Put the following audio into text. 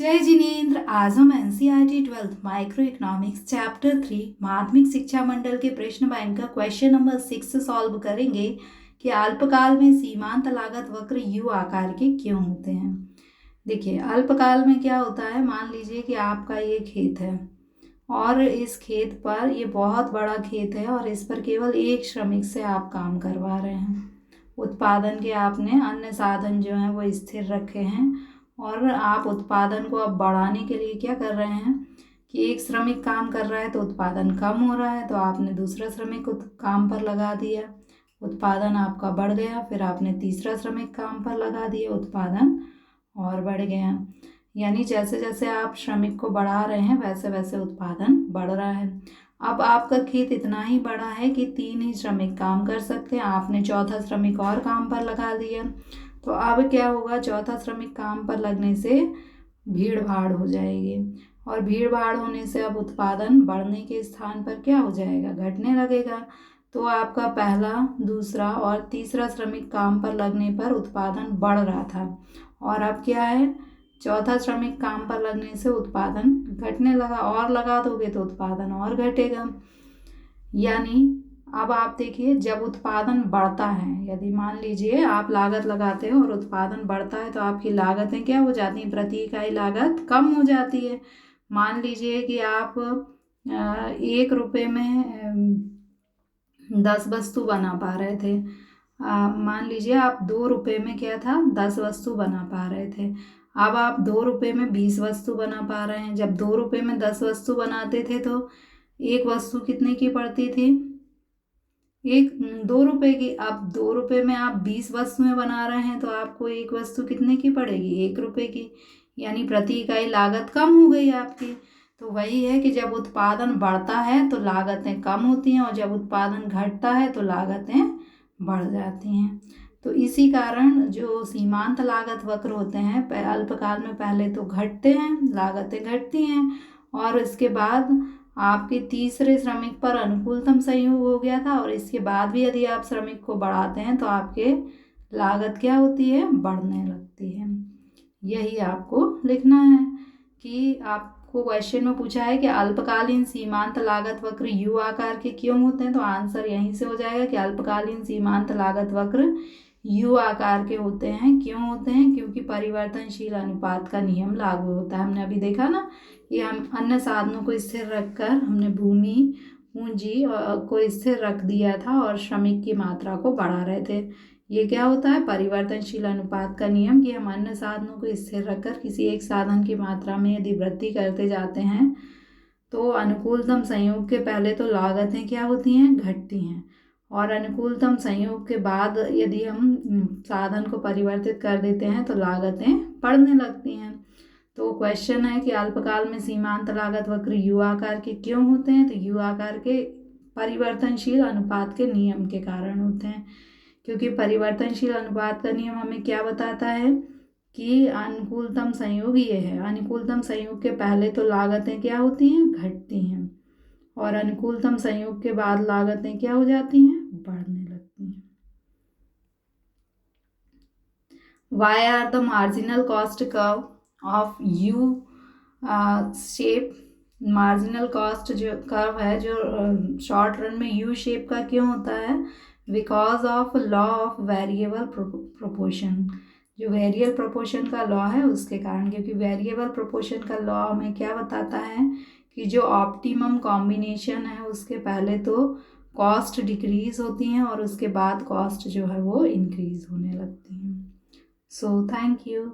जय जिनेन्द्र। आज हम NCERT 12th micro economics chapter 3 माध्यमिक शिक्षा मंडल के प्रश्न बैंक का क्वेश्चन नंबर 6 सॉल्व करेंगे कि अल्पकाल में सीमांत लागत वक्र यू आकार के क्यों होते हैं। देखिए, अल्पकाल में क्या होता है, मान लीजिए कि आपका ये खेत है और इस खेत पर ये बहुत बड़ा खेत है और इस पर केवल एक श्रमिक से आप काम करवा रहे हैं। उत्पादन के आपने अन्य साधन जो हैं वो स्थिर रखे हैं और आप उत्पादन को अब बढ़ाने के लिए क्या कर रहे हैं कि एक श्रमिक काम कर रहा है तो उत्पादन कम हो रहा है, तो आपने दूसरा श्रमिक काम पर लगा दिया, उत्पादन आपका बढ़ गया। फिर आपने तीसरा श्रमिक काम पर लगा दिया, उत्पादन और बढ़ गया। यानी जैसे जैसे आप श्रमिक को बढ़ा रहे हैं वैसे वैसे उत्पादन बढ़ रहा है। अब आपका खेत इतना ही बड़ा है कि 3 ही श्रमिक काम कर सकते हैं, आपने चौथा श्रमिक और काम पर लगा दिया, तो अब क्या होगा, चौथा श्रमिक काम पर लगने से भीड़ भाड़ हो जाएगी और भीड़ भाड़ होने से अब उत्पादन बढ़ने के स्थान पर क्या हो जाएगा, घटने लगेगा। तो आपका पहला, दूसरा और तीसरा श्रमिक काम पर लगने पर उत्पादन बढ़ रहा था और अब क्या है, चौथा श्रमिक काम पर लगने से उत्पादन घटने लगा, और लगा दोगे तो उत्पादन और घटेगा। यानी अब आप देखिए, जब उत्पादन बढ़ता है, यदि मान लीजिए आप लागत लगाते हो और उत्पादन बढ़ता है तो आपकी लागतें क्या हो जाती हैं, प्रति इकाई लागत कम हो जाती है। मान लीजिए कि आप 1 रुपये में 10 वस्तु बना पा रहे थे, मान लीजिए आप 2 रुपये में क्या था, 10 वस्तु बना पा रहे थे। अब आप 2 रुपये में 20 वस्तु बना पा रहे हैं। जब 2 रुपये में 10 वस्तु बनाते थे तो एक वस्तु कितने की पड़ती थी, 2 रुपये की। अब 2 रुपये में आप 20 वस्तुएं बना रहे हैं तो आपको एक वस्तु कितने की पड़ेगी, 1 रुपये की। यानी प्रति इकाई लागत कम हो गई आपकी। तो वही है कि जब उत्पादन बढ़ता है तो लागतें कम होती हैं और जब उत्पादन घटता है तो लागतें बढ़ जाती हैं। तो इसी कारण जो सीमांत लागत वक्र होते हैं अल्पकाल में पहले तो घटते हैं, लागतें घटती हैं और इसके बाद आपके तीसरे श्रमिक पर अनुकूलतम संयोग हो गया था और इसके बाद भी यदि आप श्रमिक को बढ़ाते हैं तो आपके लागत क्या होती है, बढ़ने लगती है। यही आपको लिखना है कि आपको क्वेश्चन में पूछा है कि अल्पकालीन सीमांत लागत वक्र यू आकार के क्यों होते हैं, तो आंसर यहीं से हो जाएगा कि अल्पकालीन सीमांत लागत वक्र यू आकार के होते हैं। क्यों होते हैं, क्योंकि परिवर्तनशील अनुपात का नियम लागू होता है। हमने अभी देखा ना कि हम अन्य साधनों को स्थिर रखकर हमने भूमि, पूंजी को स्थिर रख दिया था और श्रमिक की मात्रा को बढ़ा रहे थे। ये क्या होता है, परिवर्तनशील अनुपात का नियम, कि हम अन्य साधनों को स्थिर रखकर किसी एक साधन की मात्रा में यदि वृद्धि करते जाते हैं तो अनुकूलतम संयोग के पहले तो लागतें क्या होती हैं, घटती हैं और अनुकूलतम संयोग के बाद यदि हम साधन को परिवर्तित कर देते हैं तो लागतें बढ़ने लगती हैं। तो क्वेश्चन है कि अल्पकाल में सीमांत लागत वक्र यू आकार के क्यों होते हैं, तो यू आकार के परिवर्तनशील अनुपात के नियम के कारण होते हैं। क्योंकि परिवर्तनशील अनुपात का नियम हमें क्या बताता है कि अनुकूलतम संयोग ये है, अनुकूलतम संयोग के पहले तो लागतें क्या होती हैं, घटती हैं और अनुकूलतम संयोग के बाद लागतें क्या हो जाती हैं, बढ़ने लगती हैं। Why are the marginal cost curve of U shape, marginal cost जो कर्व है जो शॉर्ट रन में यू शेप का क्यों होता है, because of law of variable proportion, जो वेरिएबल प्रोपोर्शन का लॉ है उसके कारण। क्योंकि वेरिएबल प्रोपोर्शन का लॉ हमें क्या बताता है कि जो ऑप्टिमम कॉम्बिनेशन है उसके पहले तो कॉस्ट डिक्रीज होती हैं और उसके बाद कॉस्ट जो है वो इंक्रीज होने लगती हैं। So thank you.